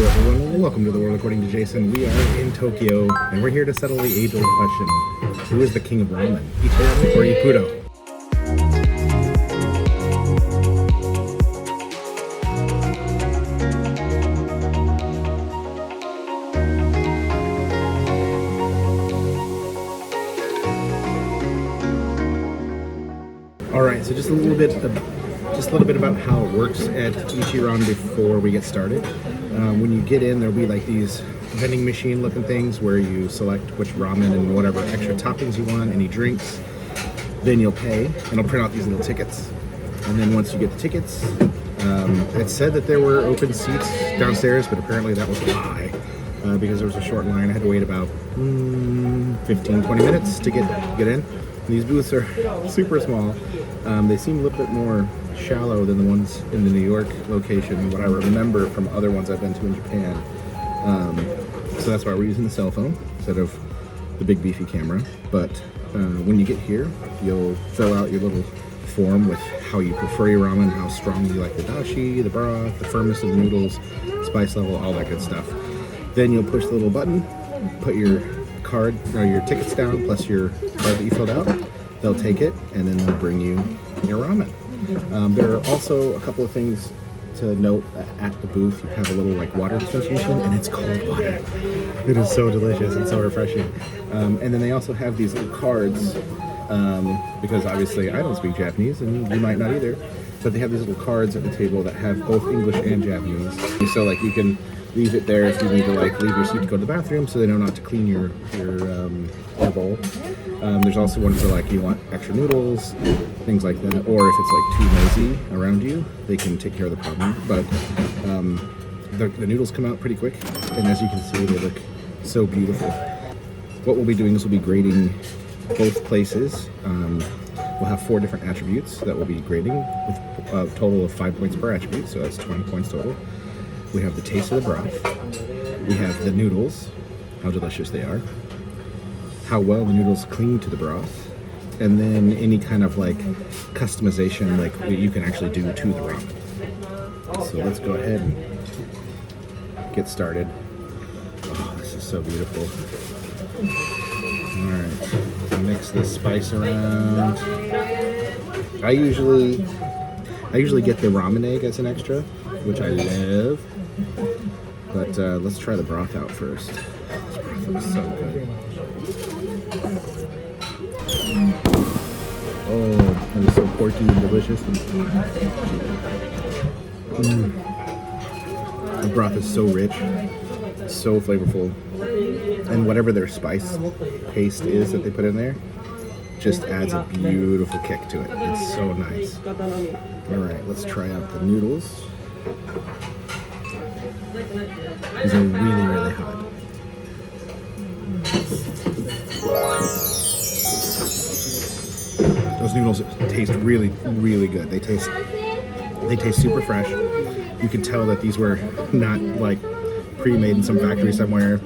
Hello everyone, welcome to the world according to Jason. We are in Tokyo, and we're here to settle the age-old question. Who is the king of ramen? Ichiran or Ippudo? Alright, so just a little bit about how it works at Ichiran before we get started. When you get in, there'll be like these vending machine looking things where you select which ramen and whatever extra toppings you want, any drinks. Then you'll pay, and it'll print out these little tickets. And then once you get the tickets, it said that there were open seats downstairs, but apparently that was a lie because there was a short line. I had to wait about 15-20 minutes to get in. These booths are super small. They seem a little bit more shallow than the ones in the New York location, what I remember from other ones I've been to in Japan. So that's why we're using the cell phone instead of the big beefy camera. But when you get here, you'll fill out your little form with how you prefer your ramen, how strong you like the dashi, the broth, the firmness of the noodles, spice level, all that good stuff. Then you'll push the little button, put your card or your tickets down plus your card that you filled out. They'll take it and then they'll bring you your ramen. There are also a couple of things to note at the booth. You have a little like water dispensation, and it's cold water. It is so delicious and so refreshing. And then they also have these little cards because obviously I don't speak Japanese and you might not either, but they have these little cards at the table that have both English and Japanese. So like you can leave it there if you need to like leave your seat to go to the bathroom so they know not to clean your bowl. There's also one for like you want extra noodles, things like that, or if it's like too noisy around you, they can take care of the problem. But the noodles come out pretty quick, and as you can see, they look so beautiful. What we'll be doing is we'll be grading both places. We'll have 4 different attributes that we'll be grading with a total of 5 points per attribute, so that's 20 points total. We have the taste of the broth, we have the noodles, how delicious they are, how well the noodles cling to the broth, and then any kind of like customization like you can actually do to the ramen. So let's go ahead and get started. Oh, this is so beautiful. Alright, mix the spice around. I usually get the ramen egg as an extra, which I love. But let's try the broth out first. This broth looks so good. Oh, it is so porky and delicious. The broth is so rich, so flavorful, and whatever their spice paste is that they put in there just adds a beautiful kick to it. It's so nice. Alright, let's try out the noodles. These are really, really hot. Those noodles taste really, really good. They taste super fresh. You can tell that these were not like pre-made in some factory somewhere.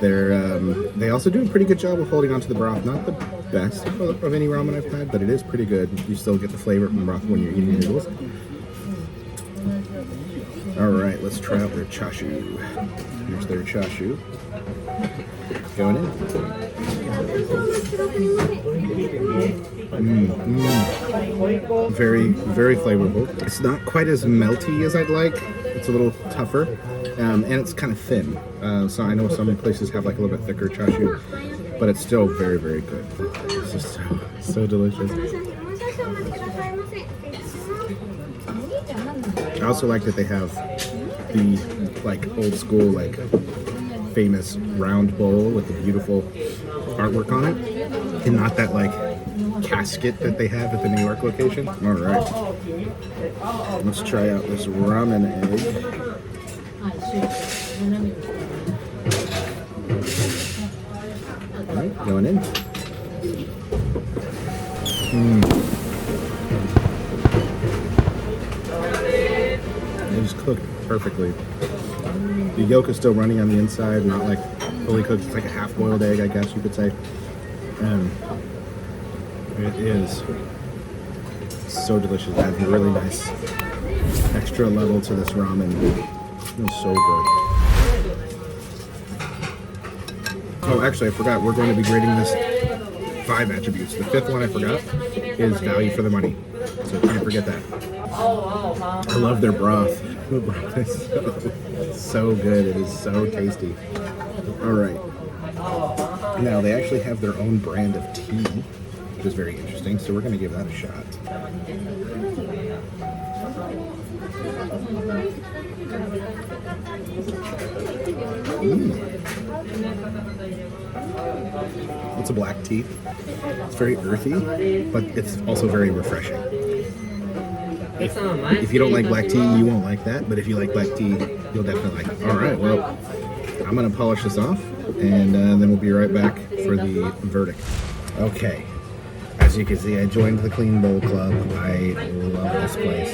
They also do a pretty good job of holding onto the broth. Not the best of any ramen I've had, but it is pretty good. You still get the flavor from the broth when you're eating the noodles. Alright, let's try out their chashu. Here's their chashu. Going in. Very, very flavorful. It's not quite as melty as I'd like. It's a little tougher. And it's kind of thin. So I know some places have like a little bit thicker chashu, but it's still very, very good. It's just so delicious. I also like that they have the like old school like famous round bowl with the beautiful artwork on it, and not that like casket that they have at the New York location. All right, let's try out this ramen egg. All right, going in. It is cooked perfectly. The yolk is still running on the inside, not like fully cooked. It's like a half-boiled egg, I guess you could say. And it is so delicious. It adds a really nice extra level to this ramen. It feels so good. Oh, actually, I forgot. We're going to be grading this 5 attributes. The 5th one I forgot is value for the money. So can't forget that. I love their broth. The broth is so good. It is so tasty. All right. Now, they actually have their own brand of tea, which is very interesting. So we're going to give that a shot. It's a black tea. It's very earthy, but it's also very refreshing. If you don't like black tea, you won't like that. But if you like black tea, you'll definitely like it. All right, well, I'm going to polish this off, and then we'll be right back for the verdict. Okay. As you can see, I joined the Clean Bowl Club. I love this place.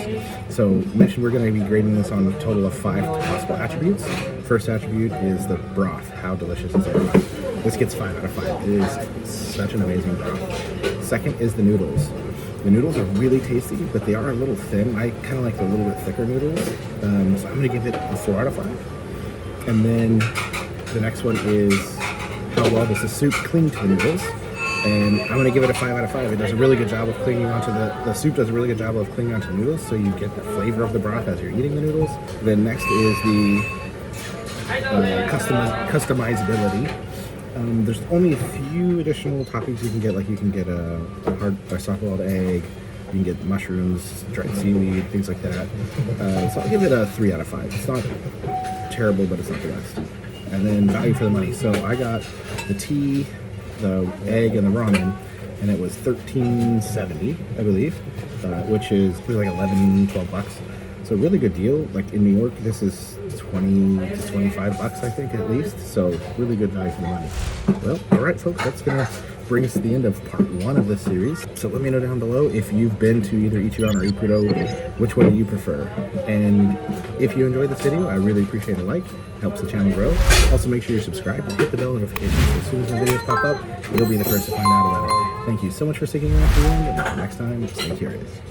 So, mentioned we're going to be grading this on a total of 5 possible attributes. First attribute is the broth. How delicious is the broth? This gets 5 out of 5. It is such an amazing broth. Second is the noodles. The noodles are really tasty, but they are a little thin. I kind of like the little bit thicker noodles. So I'm going to give it a 4 out of 5. And then the next one is how well does the soup cling to the noodles? And I'm going to give it a 5 out of 5. It does a really good job of clinging onto the soup does a really good job of clinging onto the noodles, so you get the flavor of the broth as you're eating the noodles. Then next is the customizability. There's only a few additional toppings you can get, like you can get a soft-boiled egg, you can get mushrooms, dried seaweed, things like that. So I'll give it a 3 out of 5. It's not terrible, but it's not the best. And then value for the money. So I got the tea, the egg, and the ramen, and it was $13.70, I believe, which is like 11, 12 bucks. So really good deal. Like in New York, this is 20 to 25 bucks, I think, at least. So really good value for the money. Well, all right, folks, that's gonna bring us to the end of part 1 of this series. So let me know down below if you've been to either Ichiran or Ippudo, which one do you prefer? And if you enjoyed this video, I really appreciate a like. Helps the channel grow. Also, make sure you're subscribed and hit the bell notifications. As soon as the videos pop up, you'll be the first to find out about it. Thank you so much for sticking around to the end, and until next time, stay curious.